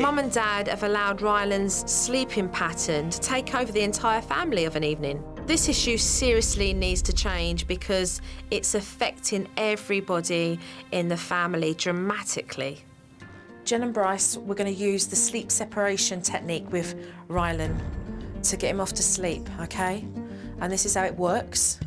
Mum and Dad have allowed Ryland's sleeping pattern to take over the entire family of an evening. This issue seriously needs to change because it's affecting everybody in the family dramatically. Jen and Bryce, we're going to use the sleep separation technique with Ryland to get him off to sleep, okay? And this is how it works.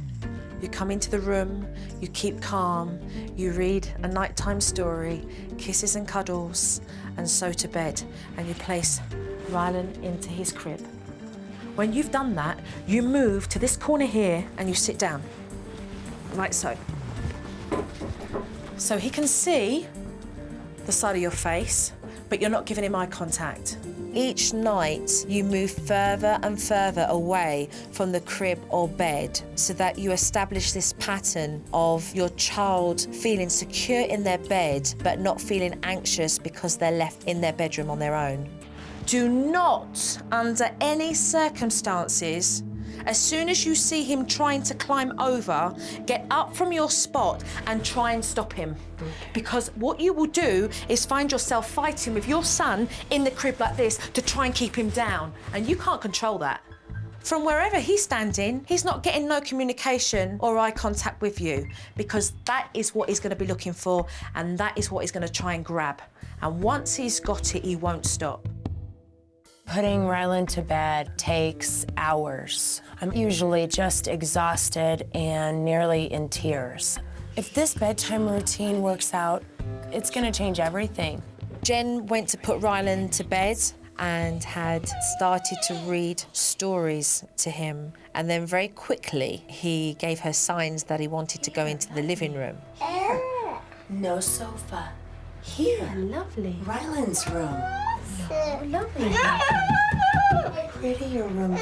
You come into the room, you keep calm, you read a nighttime story, kisses and cuddles, and so to bed, and you place Ryland into his crib. When you've done that, you move to this corner here and you sit down, like so. So he can see the side of your face, but you're not giving him eye contact. Each night, you move further and further away from the crib or bed so that you establish this pattern of your child feeling secure in their bed but not feeling anxious because they're left in their bedroom on their own. Do not, under any circumstances, as soon as you see him trying to climb over, get up from your spot and try and stop him. Because what you will do is find yourself fighting with your son in the crib like this to try and keep him down. And you can't control that. From wherever he's standing, he's not getting no communication or eye contact with you because that is what he's going to be looking for and that is what he's going to try and grab. And once he's got it, he won't stop. Putting Ryland to bed takes hours. I'm usually just exhausted and nearly in tears. If this bedtime routine works out, it's gonna change everything. Jen went to put Ryland to bed and had started to read stories to him. And then very quickly, he gave her signs that he wanted to go into the living room. No sofa. Here. Lovely. Ryland's room. Oh, lovely. Prettier room.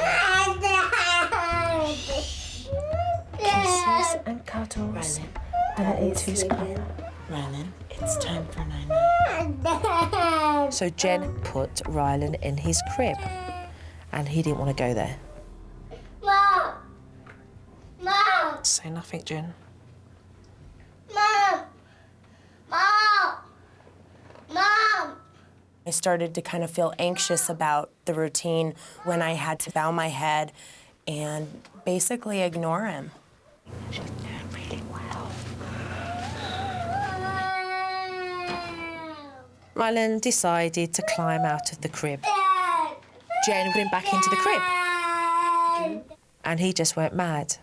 Kisses and cuddles. Ryland. And into his crib. Ryland, it's time for night-night. So Jen put Ryland in his crib, and he didn't want to go there. Mom! Mom! Say nothing, Jen. Mom! Mom! Mom! I started to kind of feel anxious about the routine when I had to bow my head and basically ignore him. She's doing really well. Ryland decided to climb out of the crib. Jen put him back into the crib. And he just went mad.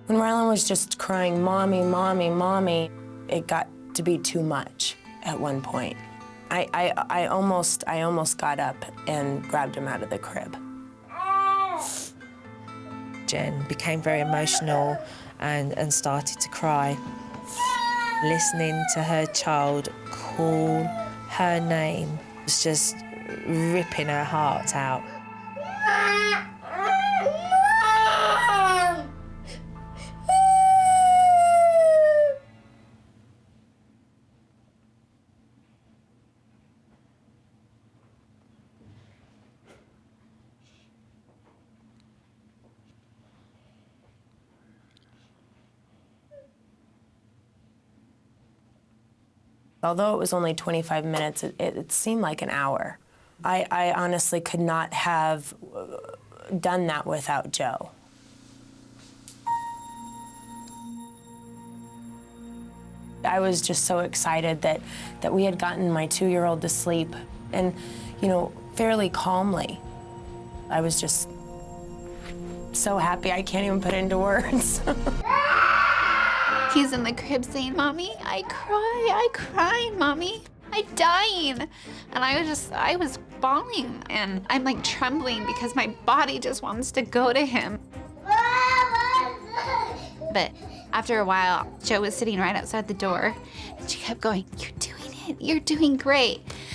When Ryland was just crying, "Mommy, Mommy, Mommy," it got to be too much at one point. I almost got up and grabbed him out of the crib. Jen became very emotional and started to cry. Listening to her child call her name was just ripping her heart out. Although it was only 25 minutes, it seemed like an hour. I honestly could not have done that without Joe. I was just so excited that we had gotten my 2-year-old to sleep and, you know, fairly calmly. I was just so happy I can't even put it into words. He's in the crib saying, "Mommy, I cry, Mommy. I'm dying." And I was bawling and I'm like trembling because my body just wants to go to him. But after a while, Joe was sitting right outside the door and she kept going, "You're doing it, you're doing great."